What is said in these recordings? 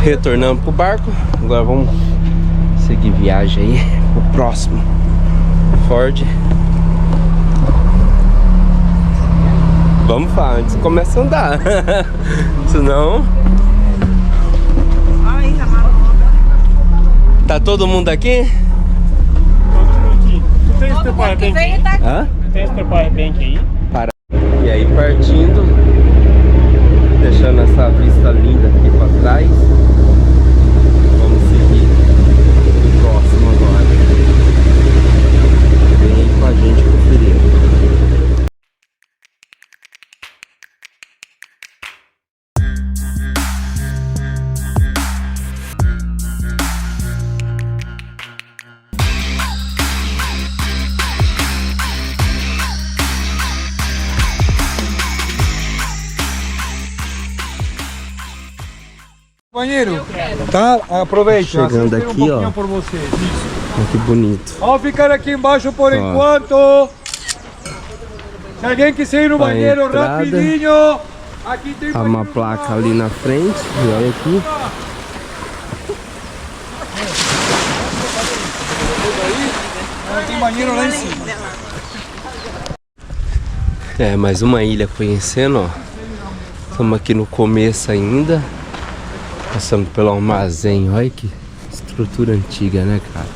Retornando pro barco. Agora vamos seguir viagem aí. O próximo Ford. Vamos falar antes começa a andar. Senão. Tá todo mundo aqui? Todo mundo aqui. Tu tem esse teu powerbank aí? Hã? Tem esse teu powerbank aí? Para. E aí partindo. Deixando essa vista linda aqui pra trás. Vamos seguir o próximo agora. Vem aí com a gente conferir. Companheiro, tá? Aproveite. Chegando aqui, ó. Por você. Isso. Olha que bonito. Vamos ficar aqui embaixo por enquanto. Se alguém quiser ir no banheiro entrada. rapidinho, aqui tem Há uma placa ali na frente. E olha aqui. Tem banheiro lá em cima. É, mais uma ilha conhecendo, ó. Estamos aqui no começo ainda. Passando pelo armazém. Olha que estrutura antiga, né, cara?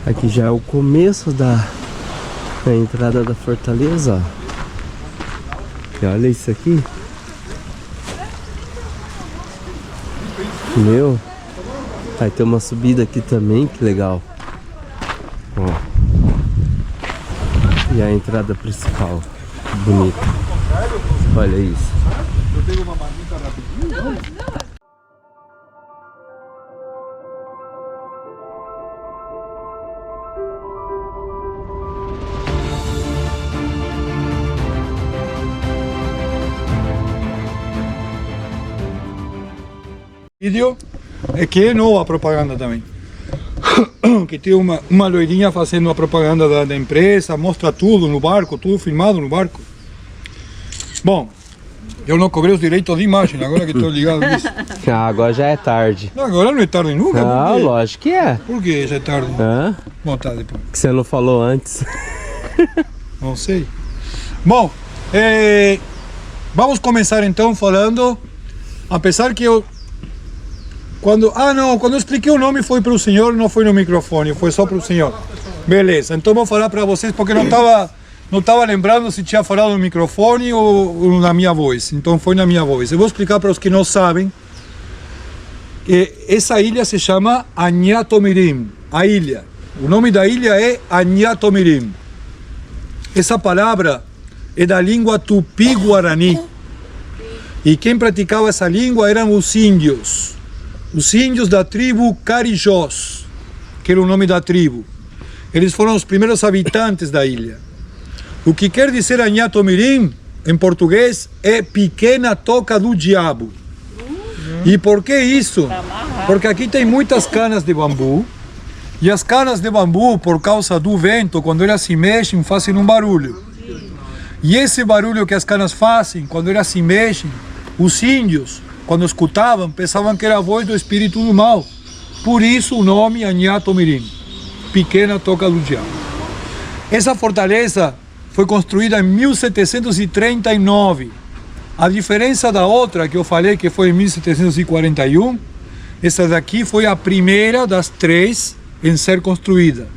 Aqui já é o começo da entrada da fortaleza, ó. E olha isso aqui. Meu. Vai ter uma subida aqui também, que legal. Ó. E a entrada principal. Que bonita. Olha isso. Eu pego uma marmita rapidinho. Vídeo é que é nova a propaganda também. Que tem uma loirinha fazendo a propaganda da empresa, mostra tudo no barco, tudo filmado no barco. Bom, eu não cobrei os direitos de imagem, agora que estou ligado nisso. Ah, agora já é tarde. Não, agora não é tarde nunca. Ah, lógico que é. Por que já é tarde? Hã? Bom, tá depois. Que você não falou antes. Não sei. Bom, vamos começar então falando, apesar que eu... quando eu expliquei o nome foi para o senhor, não foi no microfone, foi só para o senhor. Beleza, então vou falar para vocês porque não estava lembrando se tinha falado no microfone ou na minha voz. Então foi na minha voz. Eu vou explicar para os que não sabem. Essa ilha se chama Anhatomirim, a ilha. O nome da ilha é Anhatomirim. Essa palavra é da língua tupi-guarani. E quem praticava essa língua eram os índios. Os índios da tribo Carijós, que era o nome da tribo. Eles foram os primeiros habitantes da ilha. O que quer dizer Anhatomirim, em português, é pequena toca do diabo. E por que isso? Porque aqui tem muitas canas de bambu. E as canas de bambu, por causa do vento, quando elas se mexem, fazem um barulho. E esse barulho que as canas fazem, quando elas se mexem, os índios, quando escutavam, pensavam que era a voz do espírito do mal. Por isso o nome Anhatomirim, pequena toca do diabo. Essa fortaleza foi construída em 1739. A diferença da outra que eu falei, que foi em 1741, essa daqui foi a primeira das três em ser construída.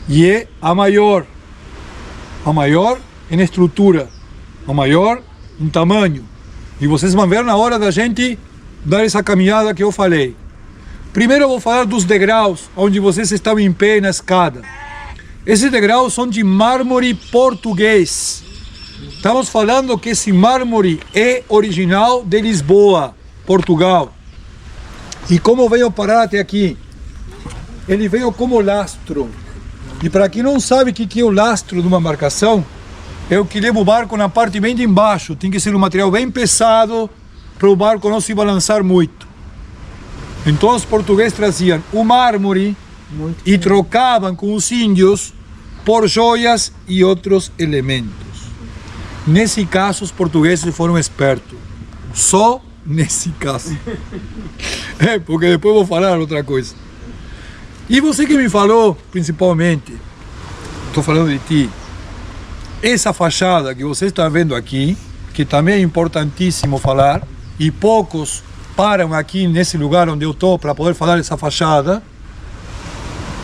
E é a maior em estrutura, a maior em tamanho. E vocês vão ver na hora da gente dar essa caminhada que eu falei. Primeiro eu vou falar dos degraus, onde vocês estão em pé na escada. Esses degraus são de mármore português. Estamos falando que esse mármore é original de Lisboa, Portugal. E como veio parar até aqui? Ele veio como lastro. E para quem não sabe o que é o lastro de uma embarcação, é o que leva o barco na parte bem de embaixo. Tem que ser um material bem pesado para o barco não se balançar muito. Então os portugueses traziam o mármore e trocavam com os índios por joias e outros elementos. Nesse caso, os portugueses foram espertos. Só nesse caso. Porque depois vou falar outra coisa. E você que me falou, principalmente, estou falando de ti, essa fachada que você está vendo aqui, que também é importantíssimo falar, e poucos param aqui nesse lugar onde eu estou para poder falar dessa fachada.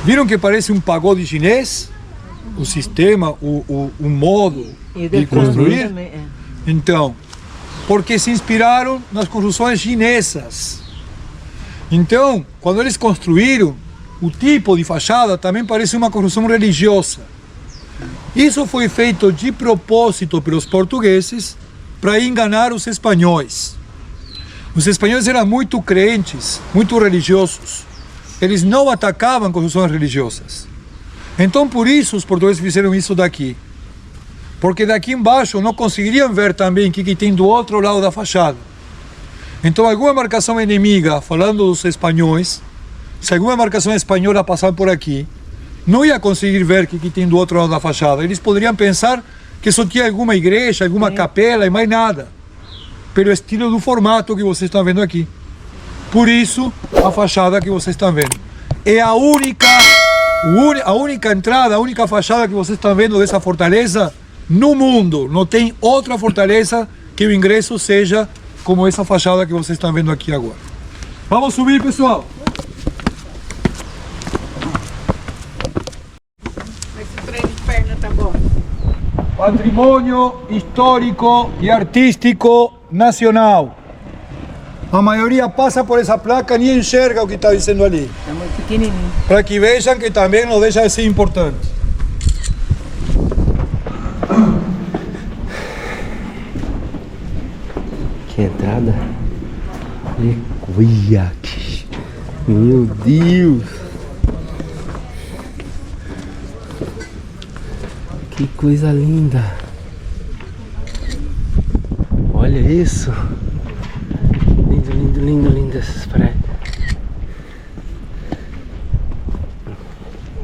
Viram que parece um pagode chinês? O sistema, o modo de construir? Então, porque se inspiraram nas construções chinesas. Então, quando eles construíram, o tipo de fachada também parece uma construção religiosa. Isso foi feito de propósito pelos portugueses para enganar os espanhóis. Os espanhóis eram muito crentes, muito religiosos. Eles não atacavam construções religiosas. Então, por isso, os portugueses fizeram isso daqui. Porque daqui embaixo não conseguiriam ver também o que tem do outro lado da fachada. Então, alguma marcação inimiga, falando dos espanhóis, se alguma marcação espanhola passar por aqui, não ia conseguir ver o que tem do outro lado da fachada. Eles poderiam pensar que só tinha alguma igreja, alguma capela e mais nada. Pelo estilo do formato que vocês estão vendo aqui. Por isso, a fachada que vocês estão vendo. É a única entrada, a única fachada que vocês estão vendo dessa fortaleza no mundo. Não tem outra fortaleza que o ingresso seja como essa fachada que vocês estão vendo aqui agora. Vamos subir, pessoal. Esse treino de perna tá bom. Patrimônio histórico e artístico nacional. A maioria passa por essa placa, nem enxerga o que está dizendo ali. É muito pequenininho. Para que vejam que também não deixa de ser importante. Que entrada. Olha aqui. Meu Deus. Que coisa linda. Olha isso. Lindo, lindo, lindo, lindo essas praias.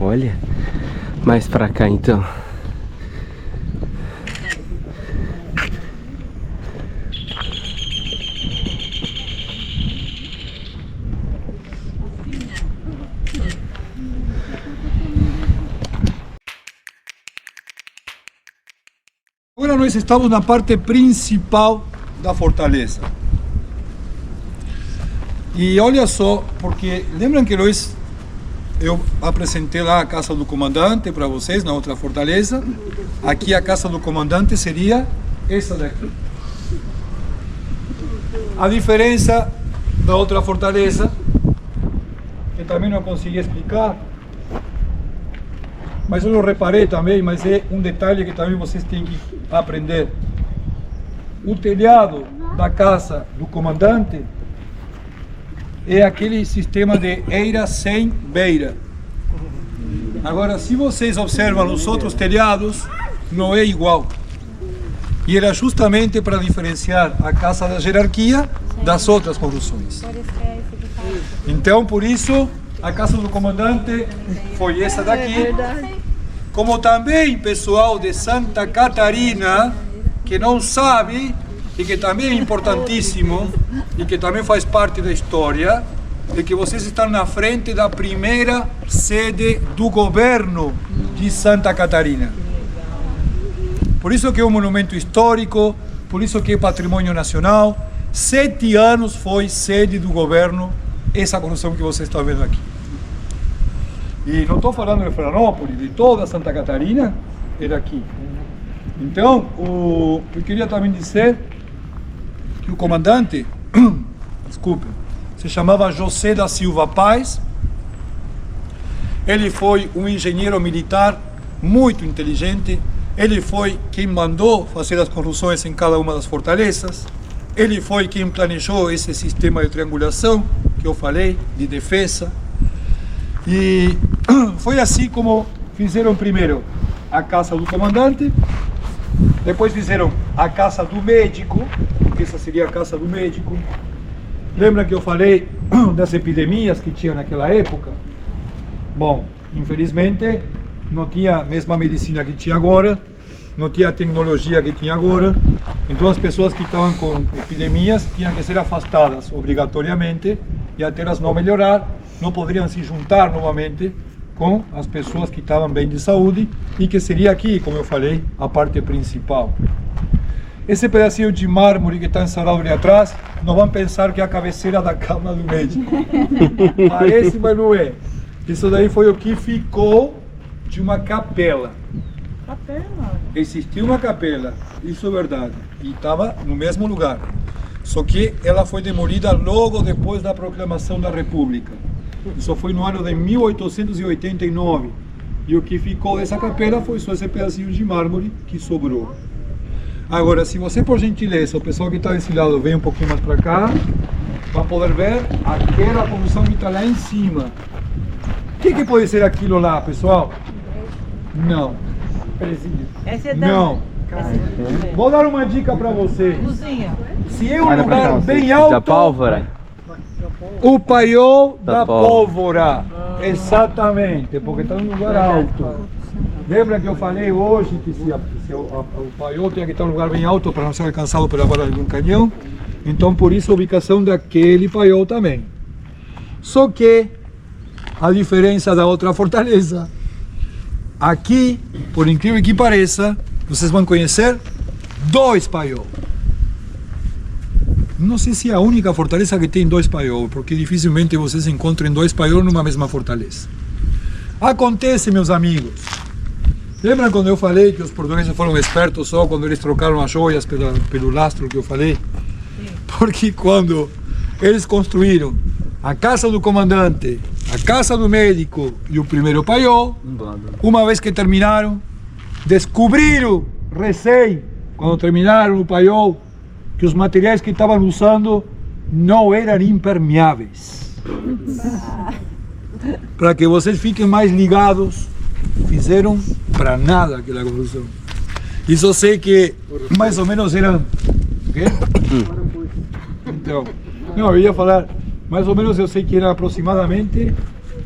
Olha. Mais pra cá então. Agora nós estamos na parte principal da fortaleza. E olha só, porque lembram que eu apresentei lá a casa do comandante para vocês na outra fortaleza. Aqui a casa do comandante seria essa daqui. A diferença da outra fortaleza, que também não consegui explicar, mas eu não reparei também, mas é um detalhe que também vocês têm que aprender. O telhado da casa do comandante é aquele sistema de eira sem beira. Agora, se vocês observam os outros telhados, não é igual. E era justamente para diferenciar a casa da jerarquia das outras construções. Então, por isso, a casa do comandante foi essa daqui. Como também pessoal de Santa Catarina, que não sabe, e que também é importantíssimo, e que também faz parte da história, é que vocês estão na frente da primeira sede do governo de Santa Catarina. Por isso que é um monumento histórico, por isso que é patrimônio nacional. 7 anos foi sede do governo essa construção que vocês estão vendo aqui. E não estou falando de Florianópolis, de toda Santa Catarina, é daqui. Então, eu queria também dizer que o comandante, desculpe, se chamava José da Silva Paz. Ele foi um engenheiro militar muito inteligente. Ele foi quem mandou fazer as construções em cada uma das fortalezas. Ele foi quem planejou esse sistema de triangulação que eu falei, de defesa. E foi assim como fizeram primeiro a casa do comandante, depois fizeram a casa do médico, que essa seria a casa do médico. Lembra que eu falei das epidemias que tinha naquela época? Bom, infelizmente não tinha a mesma medicina que tinha agora, não tinha a tecnologia que tinha agora. Então as pessoas que estavam com epidemias tinham que ser afastadas obrigatoriamente, e até elas não melhorar, não poderiam se juntar novamente com as pessoas que estavam bem de saúde, e que seria aqui, como eu falei, a parte principal. Esse pedacinho de mármore que está instalado ali atrás, não vão pensar que é a cabeceira da cama do médico. Parece, mas não é. Isso daí foi o que ficou de uma capela. Capela? Existiu uma capela, isso é verdade, e estava no mesmo lugar. Só que ela foi demolida logo depois da proclamação da República. Isso foi no ano de 1889. E o que ficou dessa capela foi só esse pedacinho de mármore que sobrou. Agora, se você, por gentileza, o pessoal que está desse lado, vem um pouquinho mais para cá, vai poder ver aquela construção que está lá em cima. O que pode ser aquilo lá, pessoal? Não. Essa é da... Não. Vou dar uma dica para você. Cozinha. Se é um lugar bem alto, Da pólvora? o paiol da pólvora. Exatamente, porque está num lugar alto. Lembra que eu falei hoje que o paiol tinha que estar em um lugar bem alto para não ser alcançado pela bala de um canhão? Então, por isso, a ubicação daquele paiol também. Só que, a diferença da outra fortaleza, aqui, por incrível que pareça, vocês vão conhecer dois paiol. Não sei se é a única fortaleza que tem dois paiol, porque dificilmente vocês encontram dois paiol numa mesma fortaleza. Acontece, meus amigos. Lembram quando eu falei que os portugueses foram espertos só quando eles trocaram as joias pelo lastro que eu falei? Porque quando eles construíram a casa do comandante, a casa do médico e o primeiro paiol, uma vez que terminaram, descobriram, recém, quando terminaram o paiol, que os materiais que estavam usando não eram impermeáveis. Para que vocês fiquem mais ligados, fizeram para nada aquela construção. Isso sei que mais ou menos eram... O quê? Então, não, eu ia falar, mais ou menos eu sei que eram aproximadamente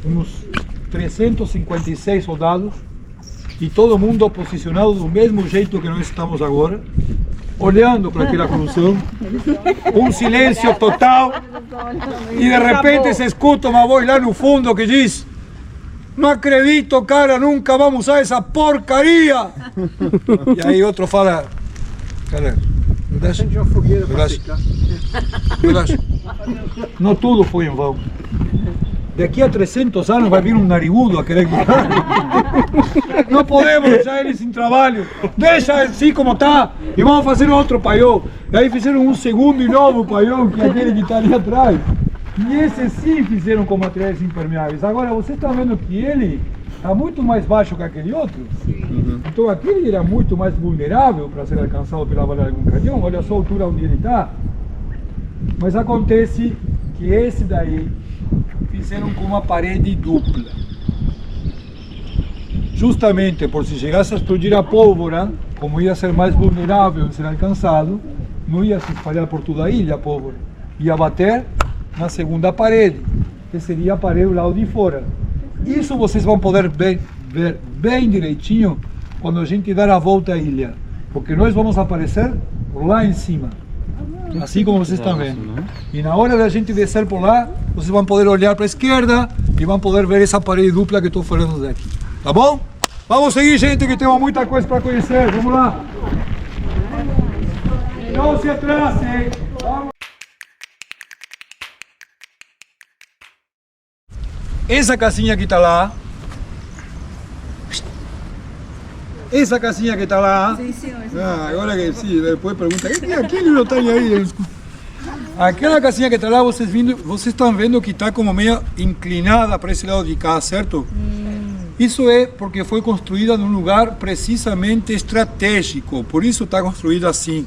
uns 356 soldados, e todo mundo posicionado do mesmo jeito que nós estamos agora, olhando para aquela construção, um silêncio total, e de repente se escuta uma voz lá no fundo que diz: "Não acredito, cara, nunca vamos usar essa porcaria!" E aí outro fala: "Cara, relaxa, relaxa. Não tudo foi em vão. Daqui a 300 anos vai vir um narigudo a querer quitar. Não podemos deixar ele sem trabalho. Deixa assim como está e vamos fazer outro paiol." E aí fizeram um segundo e novo paiol, que é aquele que está ali atrás. E esse sim fizeram com materiais impermeáveis. Agora vocês estão vendo que ele está muito mais baixo que aquele outro. Então aquele era muito mais vulnerável para ser alcançado pela bala de algum canhão. Olha só a altura onde ele está. Mas acontece que esse daí fizeram com uma parede dupla. Justamente por se chegasse a explodir a pólvora, como ia ser mais vulnerável em ser alcançado, não ia se espalhar por toda a ilha a pólvora. Ia bater na segunda parede, que seria a parede do lado de fora. Isso vocês vão poder ver bem direitinho quando a gente dar a volta à ilha, porque nós vamos aparecer por lá em cima, assim como vocês estão vendo. E na hora da gente descer por lá, vocês vão poder olhar para a esquerda e vão poder ver essa parede dupla que estou falando daqui. Tá bom? Vamos seguir, gente, que temos muita coisa para conhecer. Vamos lá. Não se atrasem. Vamos. Essa casinha que está lá, essa casinha que está lá, Sim, senhor. agora que sim, depois pergunta, e aquele não está aí? Aquela casinha que está lá, vocês estão vendo que está como meio inclinada para esse lado de cá, certo? Isso é porque foi construída num lugar precisamente estratégico, por isso está construída assim.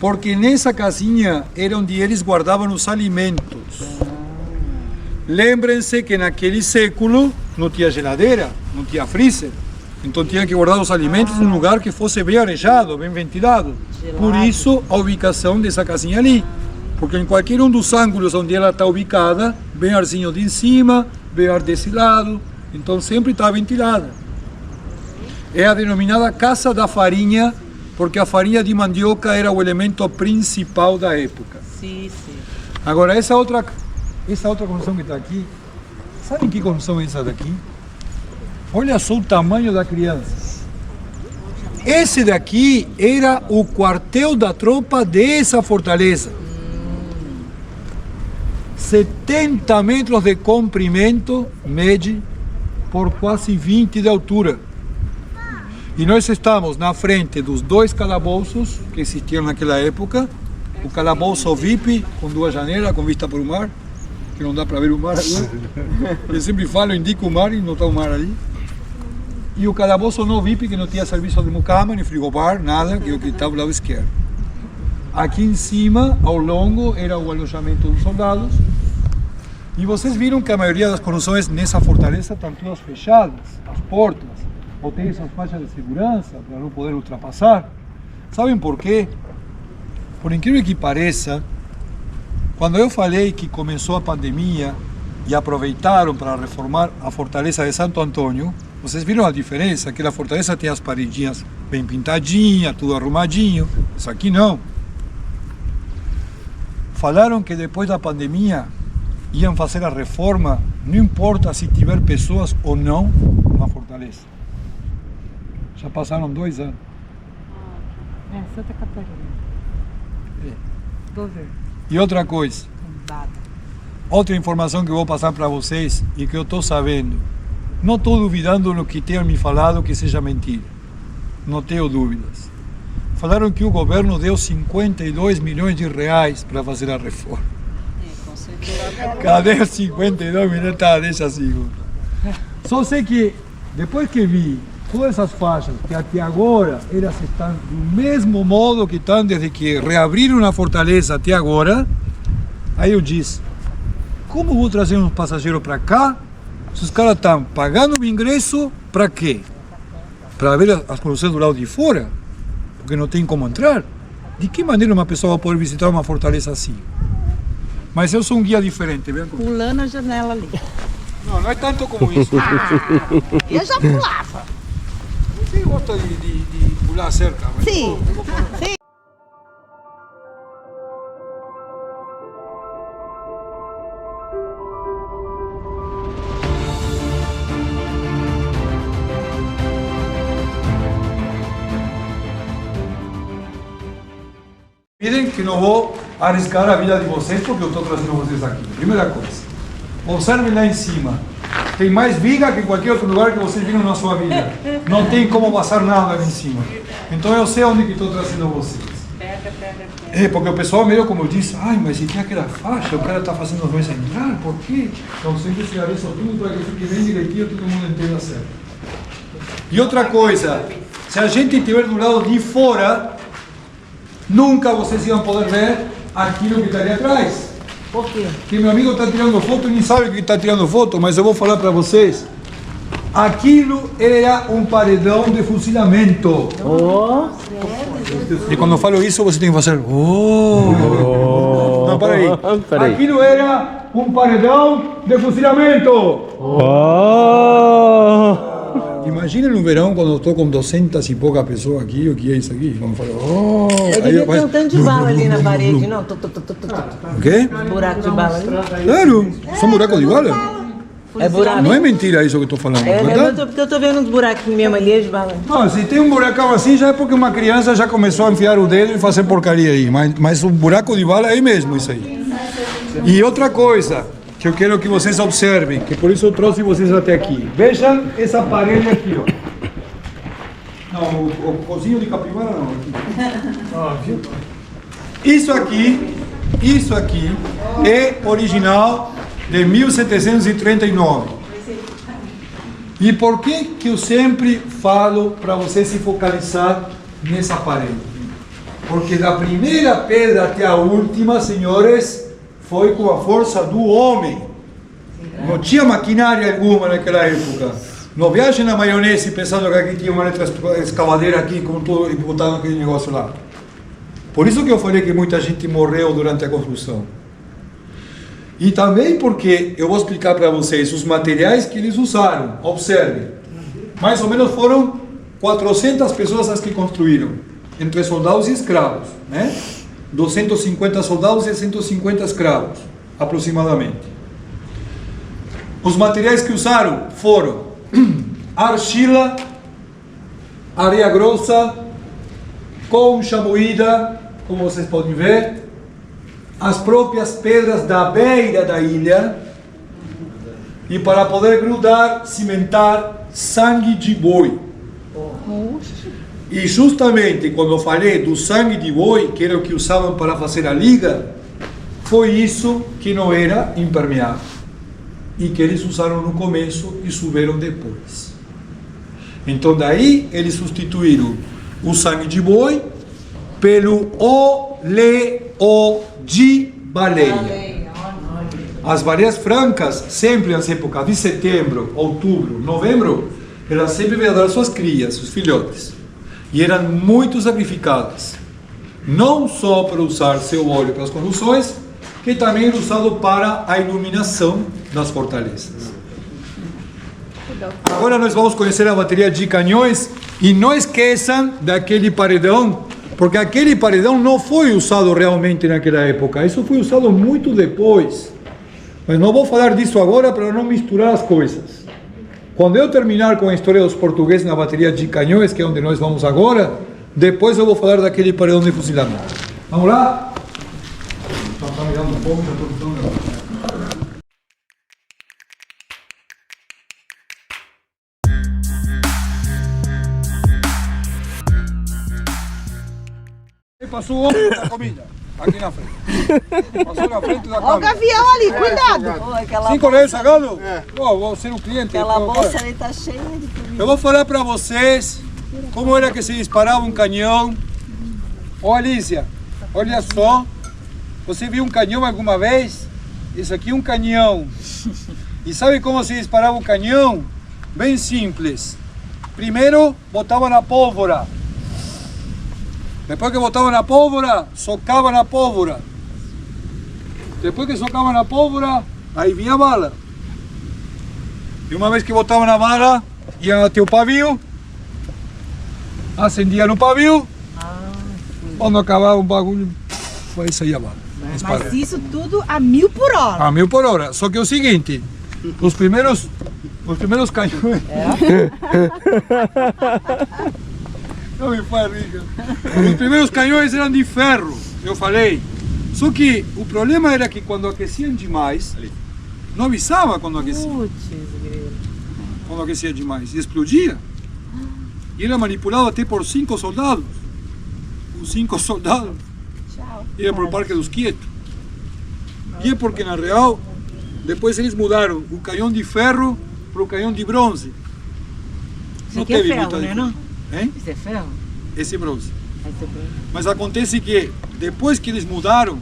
Porque nessa casinha era onde eles guardavam os alimentos. Lembrem-se que naquele século não tinha geladeira, não tinha freezer. Então tinha que guardar os alimentos num lugar que fosse bem arejado, bem ventilado. Por isso a ubicação dessa casinha ali. Porque em qualquer um dos ângulos onde ela está ubicada, vem arzinho de cima, vem ar desse lado. Então sempre está ventilada. É a denominada Casa da Farinha, porque a farinha de mandioca era o elemento principal da época. Sim, sim. Agora, essa outra construção que está aqui, sabe que construção é essa daqui? Olha só o tamanho da criança. Esse daqui era o quartel da tropa dessa fortaleza. 70 metros de comprimento, mede, por quase 20 de altura. E nós estamos na frente dos dois calabouços que existiam naquela época. O calabouço VIP, com duas janelas, com vista para o mar, que não dá para ver o mar agora. Eu sempre falo, indico o mar e não está o mar ali. E o calabouço não VIP, que não tinha serviço de mucama, nem frigobar, nada, que é o que está ao lado esquerdo. Aqui em cima, ao longo, era o alojamento dos soldados. E vocês viram que a maioria das construções nessa fortaleza estão todas fechadas, as portas, ou tem essas faixas de segurança para não poder ultrapassar. Sabem por quê? Por incrível que pareça, quando eu falei que começou a pandemia e aproveitaram para reformar a fortaleza de Santo Antônio, vocês viram a diferença? Que a fortaleza tem as paredinhas bem pintadinhas, tudo arrumadinho. Isso aqui não. Falaram que depois da pandemia iam fazer a reforma, não importa se tiver pessoas ou não na fortaleza. Já passaram 2 anos. É, Santa Catarina. Vou ver. E outra coisa, outra informação que eu vou passar para vocês e que eu estou sabendo. Não estou duvidando no que tenham me falado que seja mentira. Não tenho dúvidas. Falaram que o governo deu 52 milhões de reais para fazer a reforma. Cadê os 52 milhões? Tá, deixa assim. Só sei que depois que vi todas essas faixas que até agora elas estão do mesmo modo que estão desde que reabriram a fortaleza até agora, aí eu disse, como vou trazer uns passageiros para cá se os caras estão pagando o ingresso para quê? Para ver as construções do lado de fora? Porque não tem como entrar. De que maneira uma pessoa vai poder visitar uma fortaleza assim? Mas eu sou um guia diferente, vem comigo. Pulando a janela ali. Não, não é tanto como isso. Eu já pulava. Você gosta de pular cerca? Mas Sim. eu vou falar. Sim. Miren que não vou arriscar a vida de vocês porque eu estou trazendo vocês aqui. Primeira coisa, observem lá em cima. Tem mais viga que qualquer outro lugar que vocês viram na sua vida. Não tem como passar nada ali em cima. Então eu sei onde que estou trazendo vocês. É, porque o pessoal meio como eu disse, ai, mas se tem aquela faixa, o cara está fazendo nós entrar, por quê? Então sempre se isso tudo para que fique bem direitinho, todo mundo entenda certo. E outra coisa, se a gente estiver do lado de fora, nunca vocês iam poder ver aquilo que está ali atrás. Por quê? Que meu amigo está tirando foto e nem sabe que está tirando foto, mas eu vou falar para vocês. Aquilo era um paredão de fuzilamento. Oh. E quando eu falo isso, você tem que fazer. Oh! Não, peraí. Aquilo era um paredão de fuzilamento. Oh! Imagina no verão, quando eu estou com 200 e poucas pessoas aqui, o que é isso aqui? Quando eu falo, oh! Eu devia ter um tanto de bala ali na parede, não? O quê? Buraco de bala ali. Claro, são buracos de bala. É buraco. Não é mentira isso que eu estou falando, é verdade? Eu tô vendo uns buraquinhos mesmo ali de bala. Não, se tem um buracão assim, já é porque uma criança já começou a enfiar o dedo e fazer porcaria aí. Mas um buraco de bala é aí mesmo, isso aí. E outra coisa que eu quero que vocês observem, que por isso eu trouxe vocês até aqui. Vejam essa parede aqui, ó. Não, o cozinho de capivara não. Aqui. Isso aqui é original de 1739. E por que eu sempre falo para você se focalizar nessa parede? Porque da primeira pedra até a última, senhores, foi com a força do homem. Não tinha maquinária alguma naquela época. Não viagem na maionese pensando que aqui tinha uma escavadeira aqui com tudo e botando aquele negócio lá. Por isso que eu falei que muita gente morreu durante a construção. E também porque, eu vou explicar para vocês, os materiais que eles usaram, observem, mais ou menos foram 400 pessoas as que construíram, entre soldados e escravos, né? 250 soldados e 150 escravos, aproximadamente. Os materiais que usaram foram argila, areia grossa, concha moída, como vocês podem ver, as próprias pedras da beira da ilha, e para poder grudar, cimentar, sangue de boi. E justamente quando eu falei do sangue de boi, que era o que usavam para fazer a liga, foi isso que não era impermeável e que eles usaram no começo e subiram depois. Então daí eles substituíram o sangue de boi pelo óleo de baleia. As baleias francas, sempre nas épocas de setembro, outubro, novembro, elas sempre vêm dar suas crias, seus filhotes. E eram muito sacrificadas. Não só para usar seu óleo para as construções, que também era usado para a iluminação das fortalezas. Agora nós vamos conhecer a bateria de canhões e não esqueçam daquele paredão, porque aquele paredão não foi usado realmente naquela época, isso foi usado muito depois. Mas não vou falar disso agora para não misturar as coisas. Quando eu terminar com a história dos portugueses na bateria de canhões, que é onde nós vamos agora, depois eu vou falar daquele paredão de fuzilamento. Vamos lá? Está mirando um pouco, já estou ficando... Passou o ombro da comida, aqui na frente. Passou na frente da Ó o câmera. gavião ali, cuidado. Aquela 5 reais sagado? Vou ser um cliente. Aquela bolsa ali tá cheia de comida. Eu vou falar para vocês como era que se disparava um canhão. Ô Alicia, olha só. Você viu um canhão alguma vez? Isso aqui é um canhão. E sabe como se disparava um canhão? Bem simples. Primeiro, botava na pólvora. Depois que botava na pólvora, socava na pólvora. Depois que socava na pólvora, aí vinha a bala. E uma vez que botava na bala, ia até o pavio, acendia no pavio, quando acabava o bagulho, aí saía a bala. Mas isso tudo a 1000 por hora. A 1000 por hora. Só que é o seguinte, os primeiros canhões... Não me faz rir. Os primeiros canhões eram de ferro, eu falei. Só que o problema era que quando aqueciam demais, não avisava quando aquecia. Quando aquecia demais. E explodia. E era manipulado até por 5 soldados. Os 5 soldados iam para o Parque dos Quietos. E é porque, na real, depois eles mudaram o canhão de ferro para o canhão de bronze. Isso aqui é ferro, né, não? Hein? Isso é ferro? Esse é bronze. Esse é bronze. Mas acontece que depois que eles mudaram,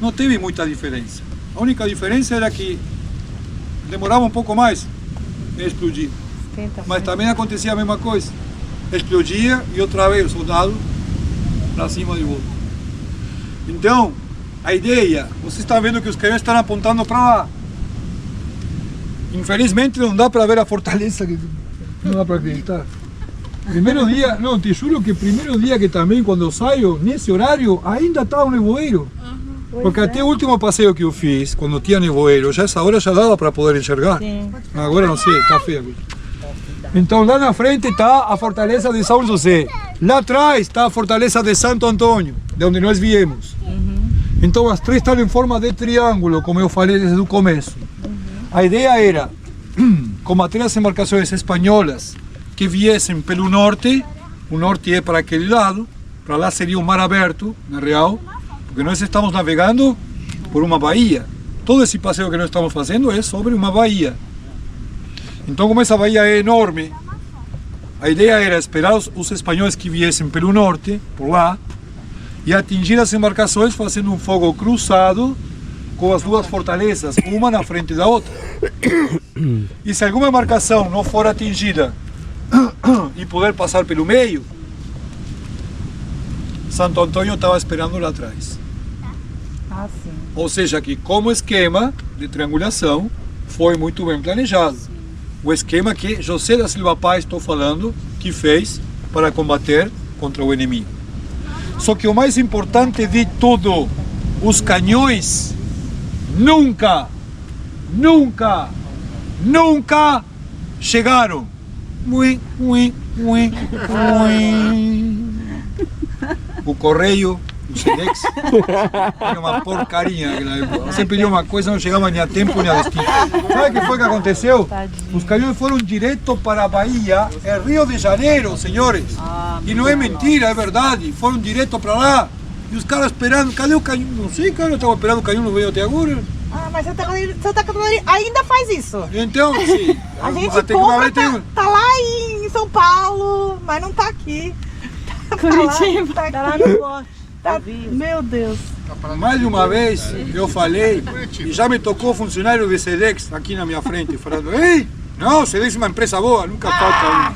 não teve muita diferença. A única diferença era que demorava um pouco mais a explodir. Mas também acontecia a mesma coisa. Explodia e outra vez o soldado para cima de volta. Então, a ideia, vocês estão vendo que os canhões estão apontando para lá. Infelizmente não dá para ver a fortaleza, que não dá para acreditar. Primeiro dia, não, te juro que primeiro dia que também quando eu saio, nesse horário, ainda está o nevoeiro. Porque até o último passeio que eu fiz, quando tinha nevoeiro, já essa hora já dava para poder enxergar. Sim. Agora não sei, está feio. Então lá na frente está a fortaleza de São José. Lá atrás está a fortaleza de Santo Antônio, de onde nós viemos. Então as três estão em forma de triângulo, como eu falei desde o começo. A ideia era combater as embarcações espanholas que viessem pelo norte. O norte é para aquele lado, para lá seria um mar aberto, na real, porque nós estamos navegando por uma baía. Todo esse passeio que nós estamos fazendo é sobre uma baía. Então, como essa baía é enorme, a ideia era esperar os espanhóis que viessem pelo norte, por lá, e atingir as embarcações fazendo um fogo cruzado com as duas fortalezas, uma na frente da outra. E se alguma embarcação não for atingida e poder passar pelo meio, Santo Antônio estava esperando lá atrás. Ah, sim. Ou seja, que como esquema de triangulação foi muito bem planejado. O esquema que José da Silva Paz estou falando, que fez para combater contra o inimigo. Só que o mais importante de tudo, os canhões nunca chegaram. O correio, o Sedex, era uma porcaria naquela época. Você pediu uma coisa, não chegava nem a tempo nem a destino. Sabe o que foi que aconteceu? Os canhões foram direto para a Bahia, é Rio de Janeiro, senhores. E não é mentira, é verdade. Foram direto para lá. E os caras esperando, cadê o canhão? Não sei, cara, eu estava esperando o canhão, não veio até agora. Ah, mas Santa Catarina ainda faz isso. Então, sim. A gente até que uma compra, vez tem tá lá em São Paulo, mas não tá aqui. Curitiba. Tá Tá lá aqui. no lote. Tá- meu Deus. Mais de uma vez eu falei e já me tocou funcionário de Sedex aqui na minha frente, falando: ei, não, Sedex é uma empresa boa, nunca falta uma.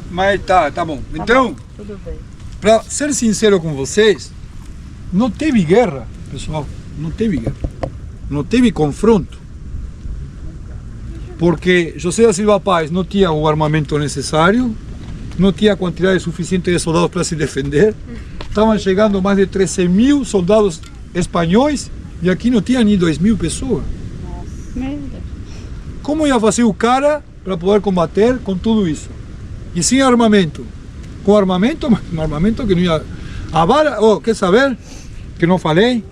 Mas tá bom. Então, Tudo bem. para ser sincero com vocês, não teve guerra, pessoal, não teve guerra, não teve confronto, porque José da Silva Paz não tinha o armamento necessário, não tinha a quantidade suficiente de soldados para se defender. Estavam chegando mais de 13.000 soldados espanhóis e aqui não tinha nem 2.000 pessoas. Como ia fazer o cara para poder combater com tudo isso? E sem armamento. Com armamento, mas um armamento que não ia... A vara, quer saber? Que não falei?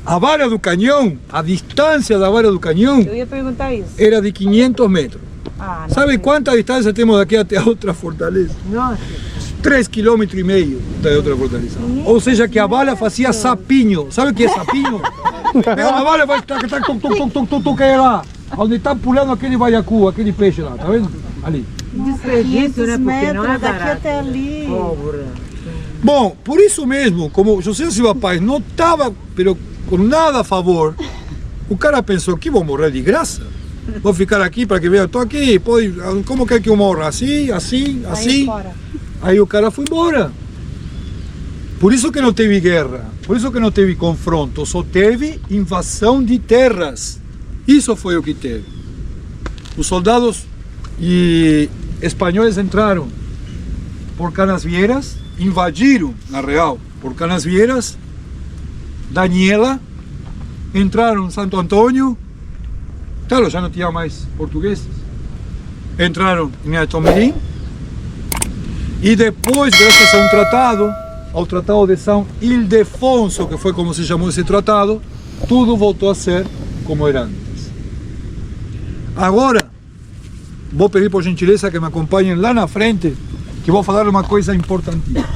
A vara do canhão, a distância da vara do canhão Eu ia perguntar isso. era de 500 metros. Ah, não Sabe sei. quanta distância temos daqui até a outra fortaleza? Nossa. 3,5 km da outra fortaleza. Ou seja, que a bala fazia sapinho. Sabe o que é sapinho? Pega uma bala e vai tac, tac, tum, tum, tum, tum, tum, tum, que é lá. Onde está pulando aquele baiacu, aquele peixe lá, tá vendo? Ali. Desperdício, né? 500 Porque não é metros daqui barato. até ali. Pólvora. Bom, por isso mesmo, como José Silva Paz não estava com nada a favor, o cara pensou que vou morrer de graça. Vou ficar aqui para que veja, estou aqui, pode, como quer que eu morra? Assim, assim, assim. fora. Aí o cara foi embora. Por isso que não teve guerra, por isso que não teve confronto, só teve invasão de terras. Isso foi o que teve. Os soldados espanhóis entraram por Canasvieiras, invadiram, na real, por Canasvieiras, Daniela, entraram em Santo Antônio, claro, já não tinha mais portugueses, entraram em Atomirim, e depois, graças a um tratado, ao Tratado de São Ildefonso, que foi como se chamou esse tratado, tudo voltou a ser como era antes. Agora, vou pedir por gentileza que me acompanhem lá na frente, que vou falar uma coisa importantíssima.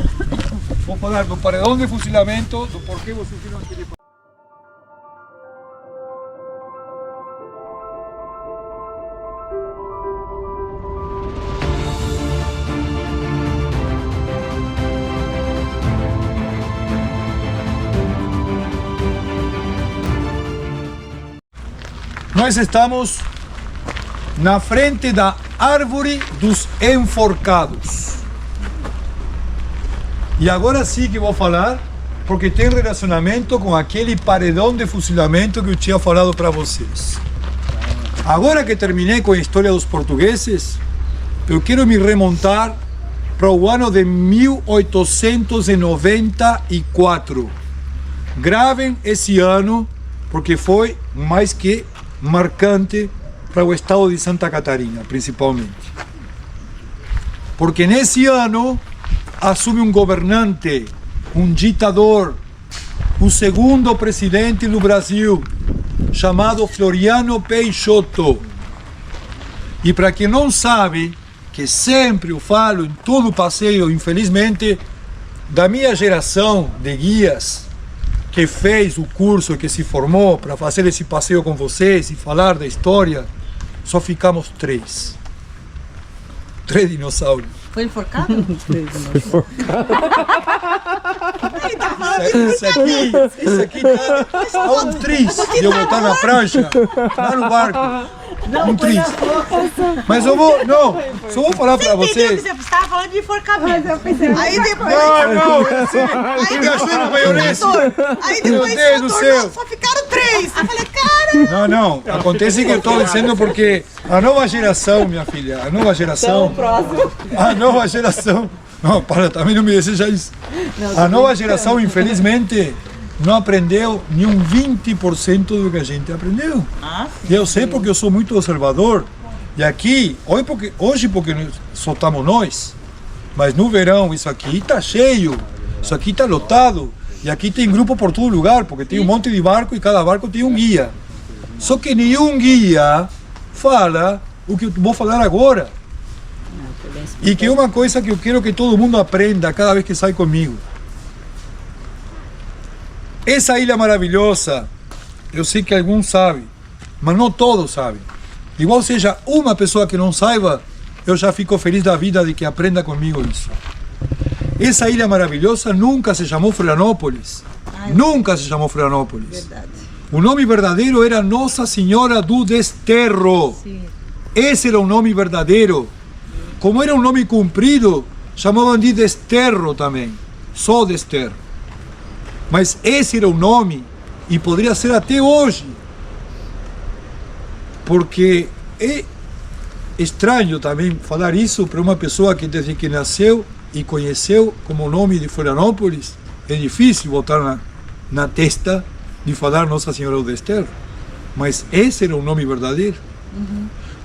Vou falar do paredão de fuzilamento, do porquê vocês viram aquele paredão. Nós estamos na frente da árvore dos enforcados. E agora sim que vou falar, porque tem relacionamento com aquele paredão de fuzilamento que eu tinha falado para vocês. Agora que terminei com a história dos portugueses, eu quero me remontar para o ano de 1894. Gravem esse ano, porque foi mais que marcante para o estado de Santa Catarina, principalmente. Porque nesse ano assume um governante, um ditador, o segundo presidente do Brasil, chamado Floriano Peixoto. E para quem não sabe, que sempre eu falo em todo o passeio, infelizmente, da minha geração de guias, que fez o curso, que se formou para fazer esse passeio com vocês e falar da história, só ficamos 3. 3 dinossauros. Foi enforcado? Isso aqui tá um triz de eu botar na prancha, lá no barco. Um triz. Mas eu vou, não, só vou falar para vocês. Você estava falando de enforcamento. Aí depois. Não, assim, me achei no maionese. Aí Meu depois Deus do céu. só ficaram 3. 3. Eu falei, cara. Não. Acontece que eu estou dizendo porque a nova geração, minha filha, a nova geração. A nova geração. Não, para, também não me deseja isso. A nova geração, infelizmente, não aprendeu nem um 20% do que a gente aprendeu. E eu sei porque eu sou muito observador. E aqui, hoje porque só estamos nós, mas no verão isso aqui está cheio, isso aqui está lotado. E aqui tem grupo por todo lugar, porque tem um monte de barco e cada barco tem um guia. Só que nenhum guia fala o que eu vou falar agora. E que é uma coisa que eu quero que todo mundo aprenda cada vez que sai comigo. Essa ilha maravilhosa, eu sei que alguns sabem, mas não todos sabem. Igual seja uma pessoa que não saiba, eu já fico feliz da vida de que aprenda comigo isso. Essa ilha maravilhosa nunca se chamou Florianópolis. Nunca se chamou Florianópolis. Verdade. O nome verdadeiro era Nossa Senhora do Desterro. Esse era o nome verdadeiro. Como era um nome comprido, chamavam de Desterro também. Só Desterro. Mas esse era o nome e poderia ser até hoje. Porque é estranho também falar isso para uma pessoa que desde que nasceu e conheceu como nome de Florianópolis, é difícil botar na testa de falar Nossa Senhora do Desterro. Mas esse era o nome verdadeiro.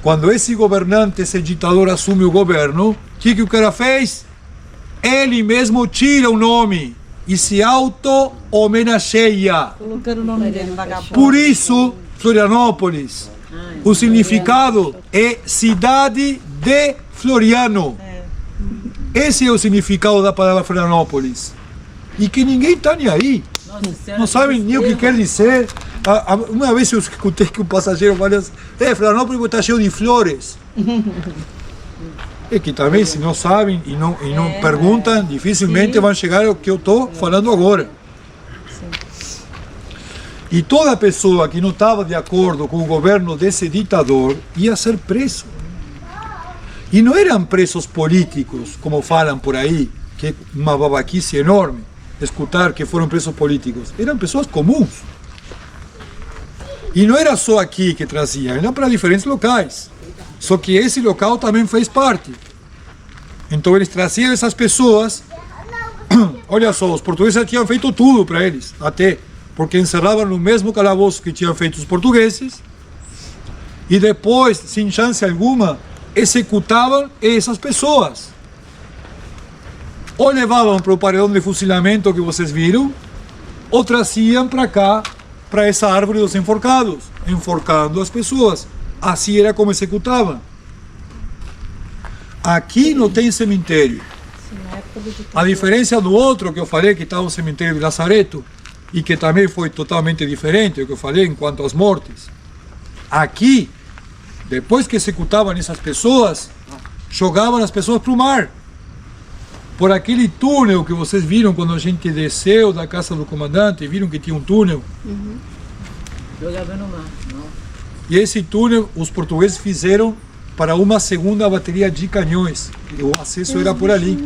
Quando esse governante, esse ditador assume o governo, o que o cara fez? Ele mesmo tira o nome e se auto-homenageia. Colocando o nome dele, vagabundo. Por isso, Florianópolis, o significado é cidade de Floriano. Esse é o significado da palavra Florianópolis. E que ninguém está nem aí. Não sabem nem o que quer dizer. Uma vez eu escutei que um passageiro falou assim, Florianópolis está cheio de flores. É que também, se não sabem e não perguntam, dificilmente vão chegar ao que eu estou falando agora. E toda pessoa que não estava de acordo com o governo desse ditador ia ser preso. E não eram presos políticos, como falam por aí, que é uma babaquice enorme escutar que foram presos políticos. Eram pessoas comuns. E não era só aqui que traziam, era para diferentes locais. Só que esse local também fez parte. Então eles traziam essas pessoas. Olha só, os portugueses tinham feito tudo para eles, até porque encerravam no mesmo calabouço que tinham feito os portugueses. E depois, sem chance alguma, executavam essas pessoas. Ou levavam para o paredão de fuzilamento que vocês viram, ou traziam para cá, para essa árvore dos enforcados, enforcando as pessoas. Assim era como executavam. Aqui não tem cemitério. A diferença do outro que eu falei, que estava o cemitério de Lazareto, e que também foi totalmente diferente do que eu falei em quanto às mortes. Aqui, depois que executavam essas pessoas, jogavam as pessoas para o mar. Por aquele túnel que vocês viram quando a gente desceu da casa do comandante, viram que tinha um túnel. Jogava no mar. E esse túnel os portugueses fizeram para uma segunda bateria de canhões. O acesso era por ali.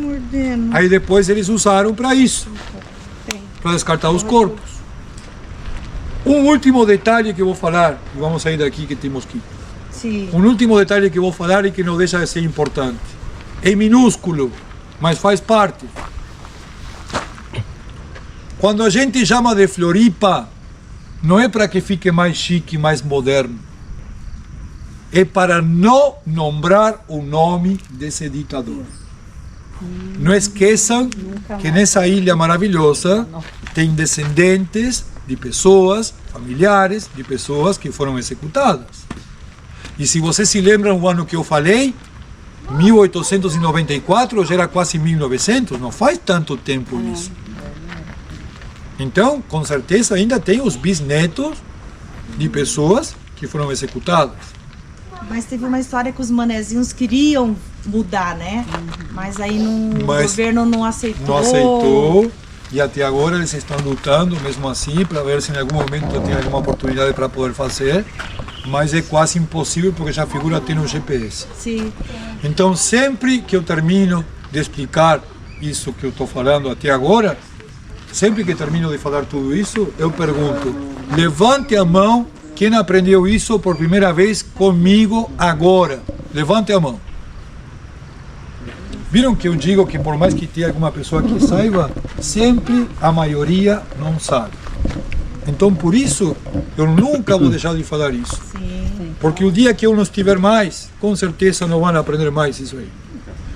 Aí depois eles usaram para isso, para descartar os corpos. Um último detalhe que eu vou falar, e vamos sair daqui que temos que ir. Sim. Um último detalhe que eu vou falar e que não deixa de ser importante. É minúsculo, mas faz parte. Quando a gente chama de Floripa, não é para que fique mais chique, mais moderno. É para não nombrar o nome desse ditador. Não esqueçam que nessa ilha maravilhosa tem descendentes de pessoas, familiares de pessoas que foram executadas. E se vocês se lembram o ano que eu falei, 1894, já era quase 1900, não faz tanto tempo isso. Então, com certeza, ainda tem os bisnetos de pessoas que foram executadas. Mas teve uma história que os manezinhos queriam mudar, né? Mas aí o governo não aceitou. Não aceitou. E até agora eles estão lutando, mesmo assim, para ver se em algum momento tem alguma oportunidade para poder fazer. Mas é quase impossível porque já a figura tem um GPS. Sim. Então, sempre que eu termino de explicar isso que eu estou falando até agora, sempre que termino de falar tudo isso, eu pergunto: Levante a mão quem aprendeu isso por primeira vez comigo agora. Levante a mão. Viram que eu digo que por mais que tenha alguma pessoa que saiba, sempre a maioria não sabe. Então por isso eu nunca vou deixar de falar isso. Porque o dia que eu não estiver mais, com certeza não vão aprender mais isso aí.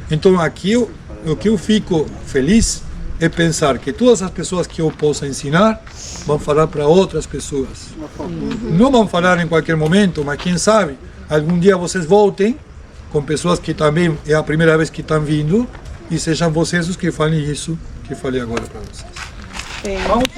Então aqui o que eu fico feliz é pensar que todas as pessoas que eu possa ensinar vão falar para outras pessoas. Não vão falar em qualquer momento, mas quem sabe algum dia vocês voltem com pessoas que também é a primeira vez que estão vindo e sejam vocês os que falem isso que falei agora para vocês. Vamos.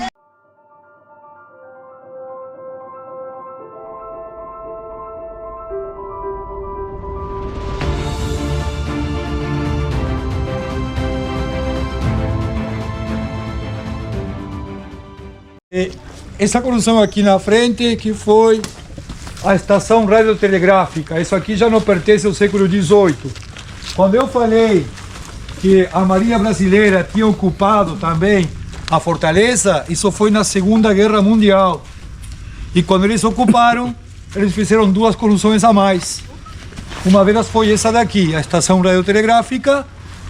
Essa construção aqui na frente que foi a estação radiotelegráfica, isso aqui já não pertence ao século XVIII. Quando eu falei que a Marinha Brasileira tinha ocupado também a fortaleza, isso foi na Segunda Guerra Mundial. E quando eles ocuparam, eles fizeram duas construções a mais. Uma delas foi essa daqui, a estação radiotelegráfica,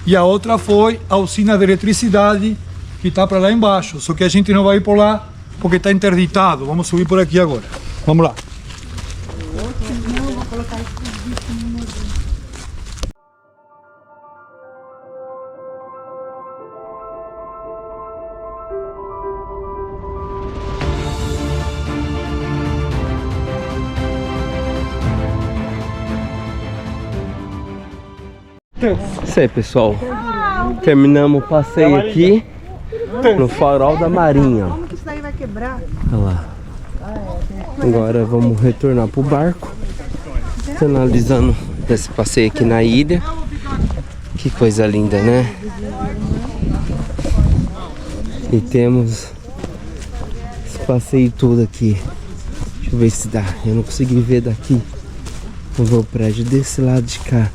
e a outra foi a usina de eletricidade, que está para lá embaixo. Só que a gente não vai ir por lá, porque está interditado. Vamos subir por aqui agora. Vamos lá. Isso aí, pessoal. Terminamos o passeio aqui no Farol da Marinha. Como que isso daí vai quebrar? Olha lá. Agora vamos retornar pro barco. Finalizando esse passeio aqui na ilha. Que coisa linda, né? E temos esse passeio todo aqui. Deixa eu ver se dá. Eu não consegui ver daqui. Vamos ver o prédio desse lado de cá.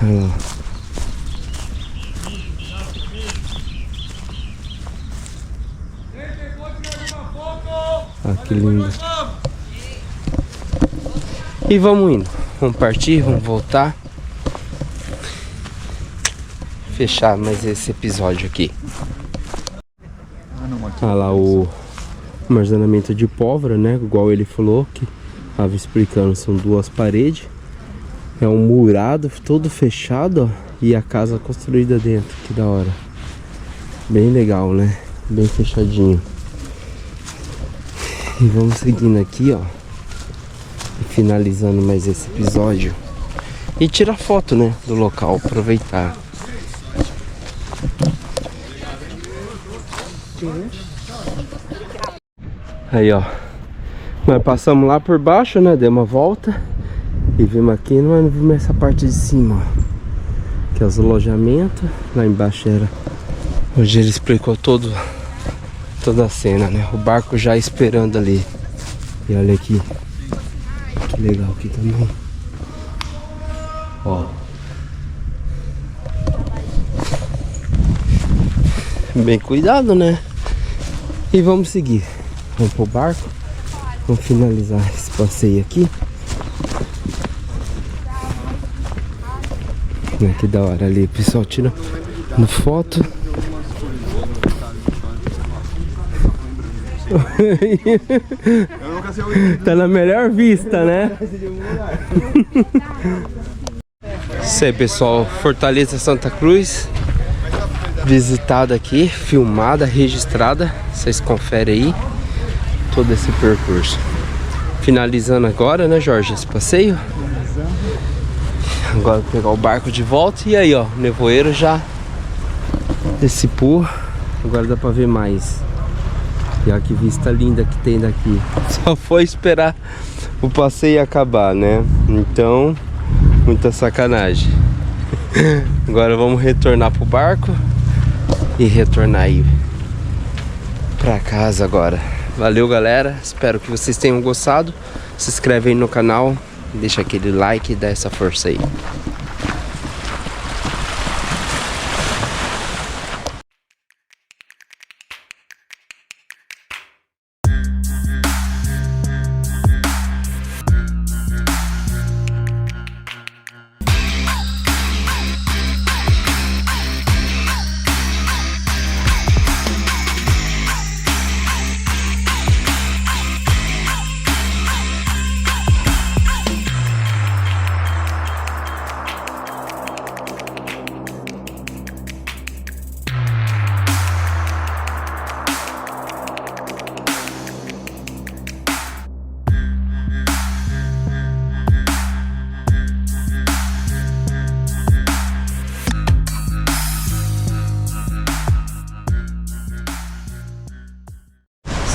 Olha lá. Ah, que lindo. E vamos indo. Vamos partir, vamos voltar. Fechar mais esse episódio aqui. Olha lá o armazenamento de pólvora, né? Igual ele falou que estava explicando, são duas paredes. É um murado, todo fechado, ó. E a casa construída dentro, que da hora. Bem legal, né? Bem fechadinho. E vamos seguindo aqui, ó. Finalizando mais esse episódio. E tirar foto, né? Do local, aproveitar. Aí, ó. Nós passamos lá por baixo, né? Deu uma volta. E vimos aqui, não vimos essa parte de cima, ó. Que é os alojamentos. Lá embaixo era... Hoje ele explicou toda a cena, né? O barco já esperando ali. E olha aqui. Que legal aqui também. Ó. Bem cuidado, né? E vamos seguir. Vamos pro barco. Vamos finalizar esse passeio aqui. Que da hora ali, o pessoal tirando foto. Tá na melhor vista, né? Isso aí, pessoal, Fortaleza Santa Cruz, visitada aqui, filmada, registrada. Vocês conferem aí todo esse percurso. Finalizando agora, né, Jorge, esse passeio. Agora vou pegar o barco de volta. E aí, ó, o nevoeiro já dissipou. Agora dá pra ver mais. E olha que vista linda que tem daqui. Só foi esperar o passeio acabar, né? Então, muita sacanagem. Agora vamos retornar pro barco e retornar aí pra casa agora. Valeu, galera. Espero que vocês tenham gostado. Se inscreve aí no canal. Deixa aquele like e dá essa força aí.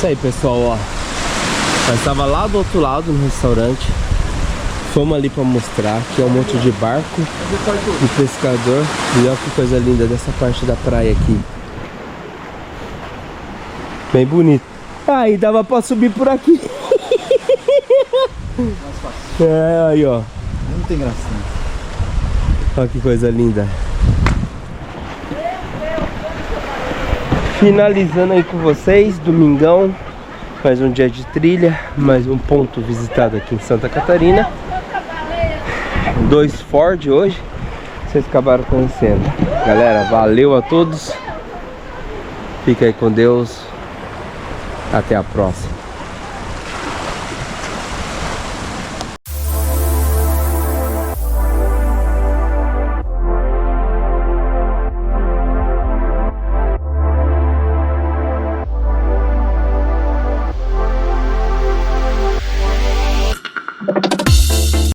Isso aí, pessoal, ó. Nós estava lá do outro lado no restaurante. Fomos ali para mostrar que é um monte de barco de pescador. E olha que coisa linda dessa parte da praia aqui. Bem bonito. Ah, e dava para subir por aqui. É, aí, ó. Não tem graça. Olha que coisa linda. Finalizando aí com vocês, domingão. Mais um dia de trilha, mais um ponto visitado aqui em Santa Catarina. 2 Ford hoje, vocês acabaram conhecendo. Galera, valeu a todos. Fica aí com Deus. Até a próxima.